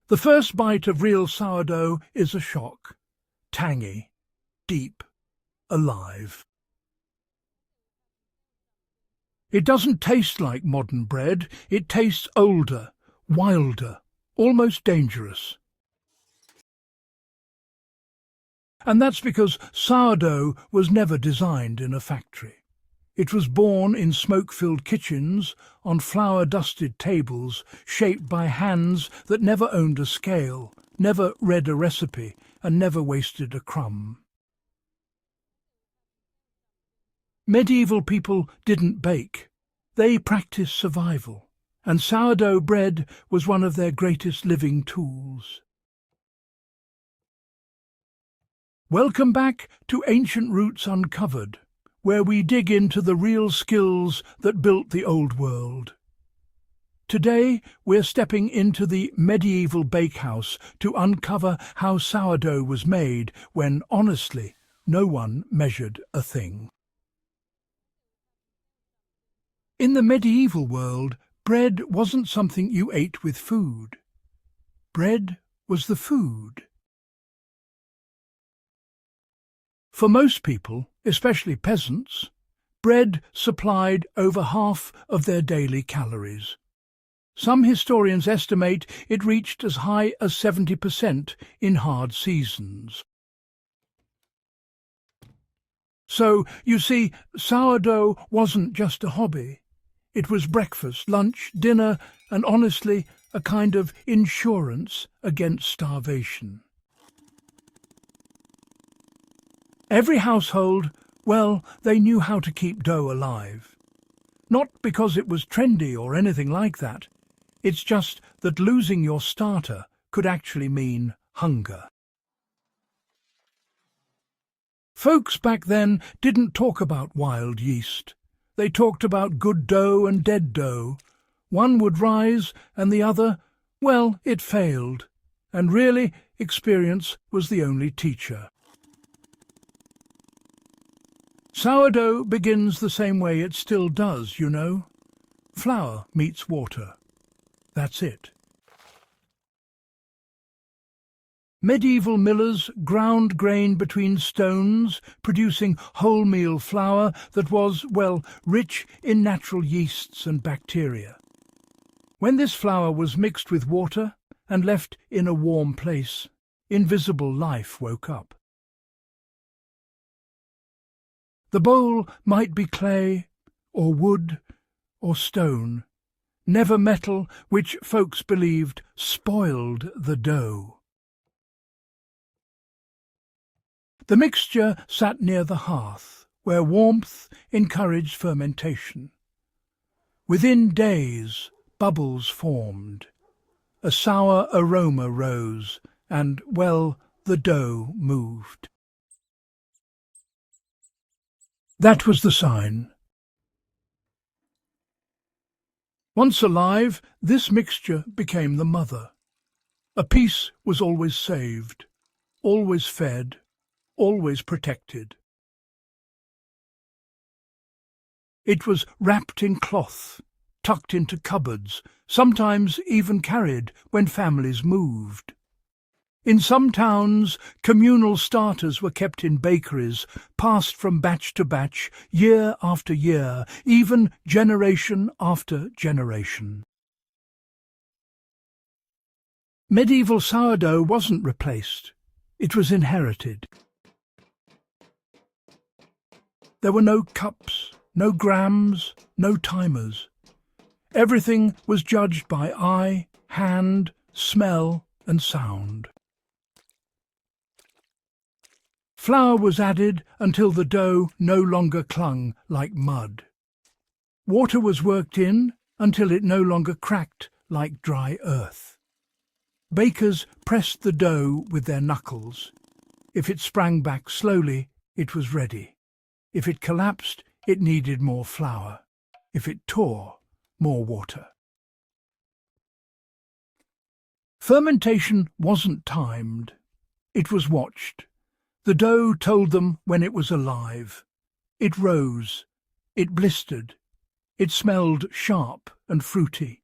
The first bite of real sourdough is a shock. Tangy, deep, alive. It doesn't taste like modern bread. It tastes older, wilder, almost dangerous. And that's because sourdough was never designed in a factory. It was born in smoke-filled kitchens, on flour-dusted tables, shaped by hands that never owned a scale, never read a recipe, and never wasted a crumb. Medieval people didn't bake. They practiced survival, and sourdough bread was one of their greatest living tools. Welcome back to Ancient Roots Uncovered, where we dig into the real skills that built the old world. Today, we're stepping into the medieval bakehouse to uncover how sourdough was made when, honestly, no one measured a thing. In the medieval world, bread wasn't something you ate with food. Bread was the food. For most people, especially peasants, bread supplied over half of their daily calories. Some historians estimate it reached as high as 70% in hard seasons. So, you see, sourdough wasn't just a hobby. It was breakfast, lunch, dinner, and honestly, a kind of insurance against starvation. Every household, well, they knew how to keep dough alive. Not because it was trendy or anything like that. It's just that losing your starter could actually mean hunger. Folks back then didn't talk about wild yeast. They talked about good dough and dead dough. One would rise and the other, well, it failed. And really, experience was the only teacher. Sourdough begins the same way it still does, you know. Flour meets water. That's it. Medieval millers ground grain between stones, producing wholemeal flour that was, well, rich in natural yeasts and bacteria. When this flour was mixed with water and left in a warm place, invisible life woke up. The bowl might be clay, or wood, or stone, never metal, which folks believed spoiled the dough. The mixture sat near the hearth, where warmth encouraged fermentation. Within days, bubbles formed. A sour aroma rose, and, well, the dough moved. That was the sign. Once alive, this mixture became the mother. A piece was always saved, always fed, always protected. It was wrapped in cloth, tucked into cupboards, sometimes even carried when families moved. In some towns, communal starters were kept in bakeries, passed from batch to batch, year after year, even generation after generation. Medieval sourdough wasn't replaced. It was inherited. There were no cups, no grams, no timers. Everything was judged by eye, hand, smell, and sound. Flour was added until the dough no longer clung like mud. Water was worked in until it no longer cracked like dry earth. Bakers pressed the dough with their knuckles. If it sprang back slowly, it was ready. If it collapsed, it needed more flour. If it tore, more water. Fermentation wasn't timed. It was watched. The dough told them when it was alive. It rose. It blistered. It smelled sharp and fruity.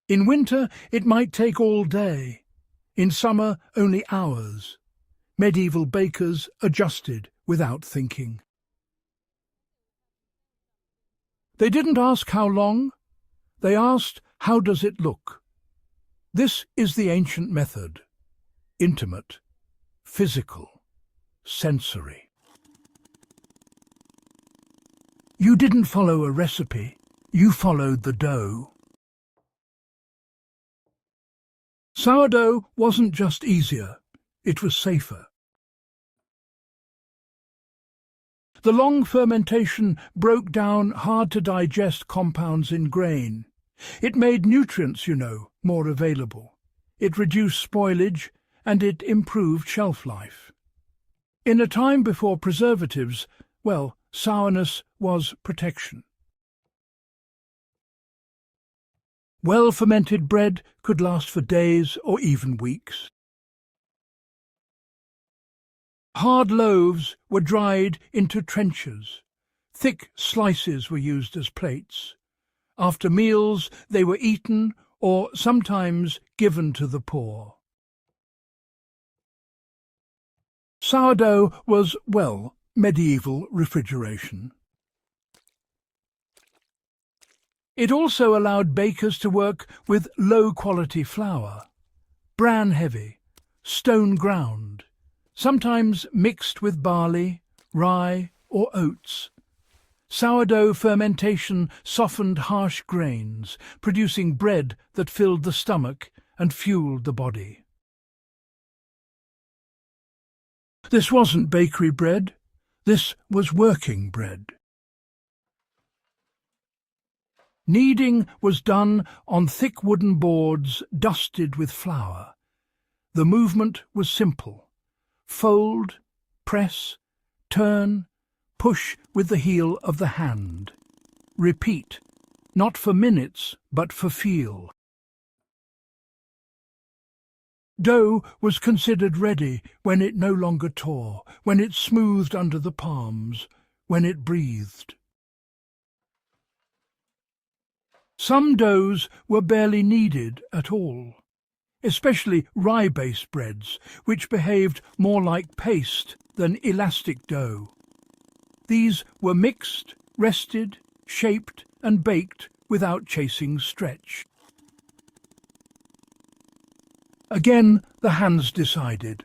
In winter, it might take all day. In summer, only hours. Medieval bakers adjusted without thinking. They didn't ask how long. They asked, how does it look? This is the ancient method. Intimate, physical, sensory. You didn't follow a recipe. You followed the dough. Sourdough wasn't just easier, it was safer. The long fermentation broke down hard-to-digest compounds in grain. It made nutrients, more available. It reduced spoilage, and it improved shelf life. In a time before preservatives, sourness was protection. Well-fermented bread could last for days or even weeks. Hard loaves were dried into trenchers. Thick slices were used as plates. After meals, they were eaten or sometimes given to the poor. Sourdough was, medieval refrigeration. It also allowed bakers to work with low-quality flour, bran-heavy, stone-ground, sometimes mixed with barley, rye or oats. Sourdough fermentation softened harsh grains, producing bread that filled the stomach and fueled the body. This wasn't bakery bread, this was working bread. Kneading was done on thick wooden boards dusted with flour. The movement was simple. Fold, press, turn, push with the heel of the hand. Repeat, not for minutes, but for feel. Dough was considered ready when it no longer tore, when it smoothed under the palms, when it breathed. Some doughs were barely kneaded at all, especially rye-based breads, which behaved more like paste than elastic dough. These were mixed, rested, shaped and baked without chasing stretch. Again, the hands decided.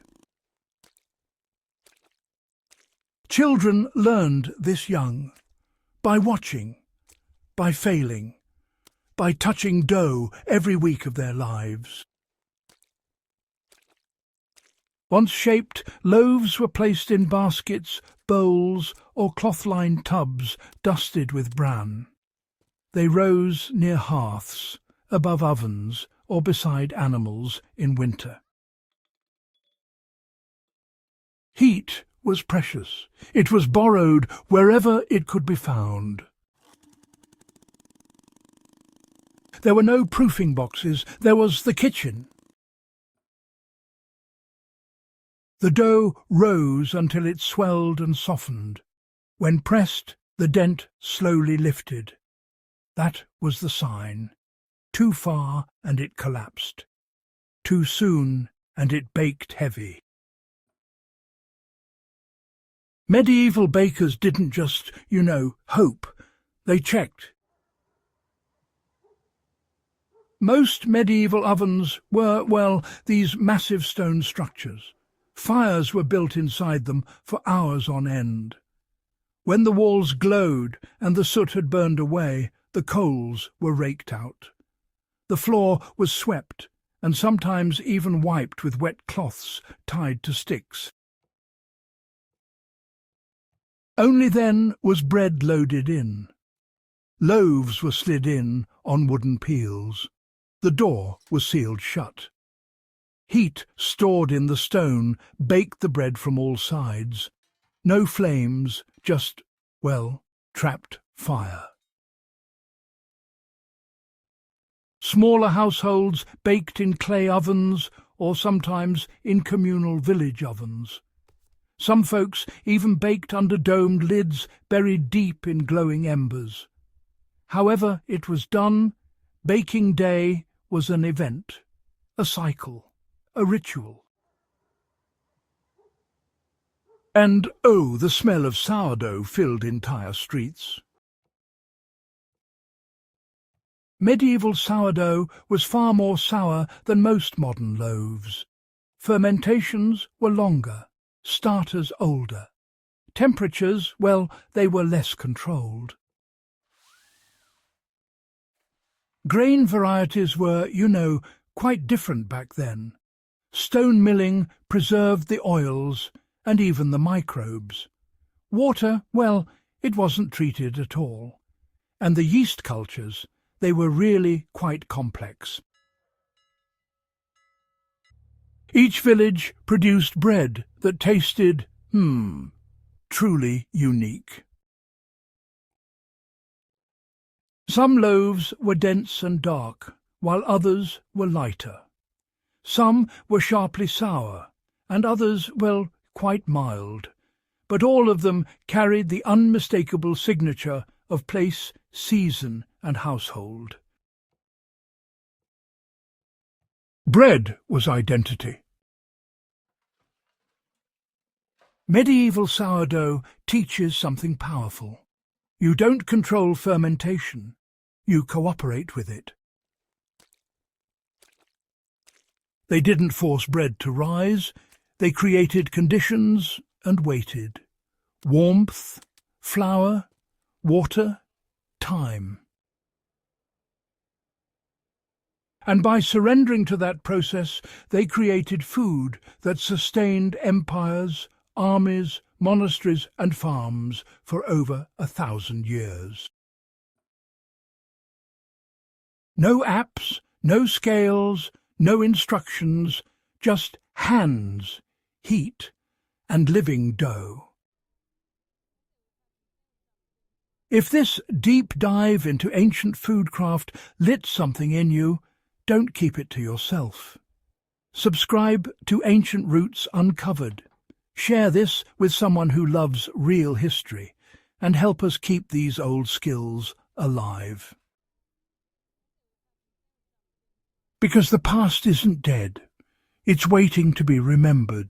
Children learned this young, by watching, by failing, by touching dough every week of their lives. Once shaped, loaves were placed in baskets, bowls or cloth-lined tubs dusted with bran. They rose near hearths, above ovens or beside animals in winter. Heat was precious. It was borrowed wherever it could be found. There were no proofing boxes. There was the kitchen. The dough rose until it swelled and softened. When pressed, the dent slowly lifted. That was the sign. Too far and it collapsed. Too soon and it baked heavy. Medieval bakers didn't just, hope. They checked. Most medieval ovens were, these massive stone structures. Fires were built inside them for hours on end. When the walls glowed and the soot had burned away, the coals were raked out. The floor was swept and sometimes even wiped with wet cloths tied to sticks. Only then was bread loaded in. Loaves were slid in on wooden peels. The door was sealed shut. Heat stored in the stone baked the bread from all sides. No flames, just, trapped fire. Smaller households baked in clay ovens or sometimes in communal village ovens. Some folks even baked under domed lids buried deep in glowing embers. However it was done, baking day was an event, a cycle, a ritual. And, oh, the smell of sourdough filled entire streets. Medieval sourdough was far more sour than most modern loaves. Fermentations were longer, starters older. Temperatures, well, they were less controlled. Grain varieties were, quite different back then. Stone milling preserved the oils and even the microbes. Water, well, it wasn't treated at all. And the yeast cultures, they were really quite complex. Each village produced bread that tasted, truly unique. Some loaves were dense and dark, while others were lighter. Some were sharply sour, and others, well, quite mild. But all of them carried the unmistakable signature of place, season, and household. Bread was identity. Medieval sourdough teaches something powerful. You don't control fermentation, you cooperate with it. They didn't force bread to rise, they created conditions and waited. Warmth, flour, water, time. And by surrendering to that process, they created food that sustained empires, armies, monasteries and farms for over 1,000 years. No apps, no scales, no instructions, just hands, heat, and living dough. If this deep dive into ancient foodcraft lit something in you, don't keep it to yourself. Subscribe to Ancient Roots Uncovered. Share this with someone who loves real history and help us keep these old skills alive. Because the past isn't dead. It's waiting to be remembered.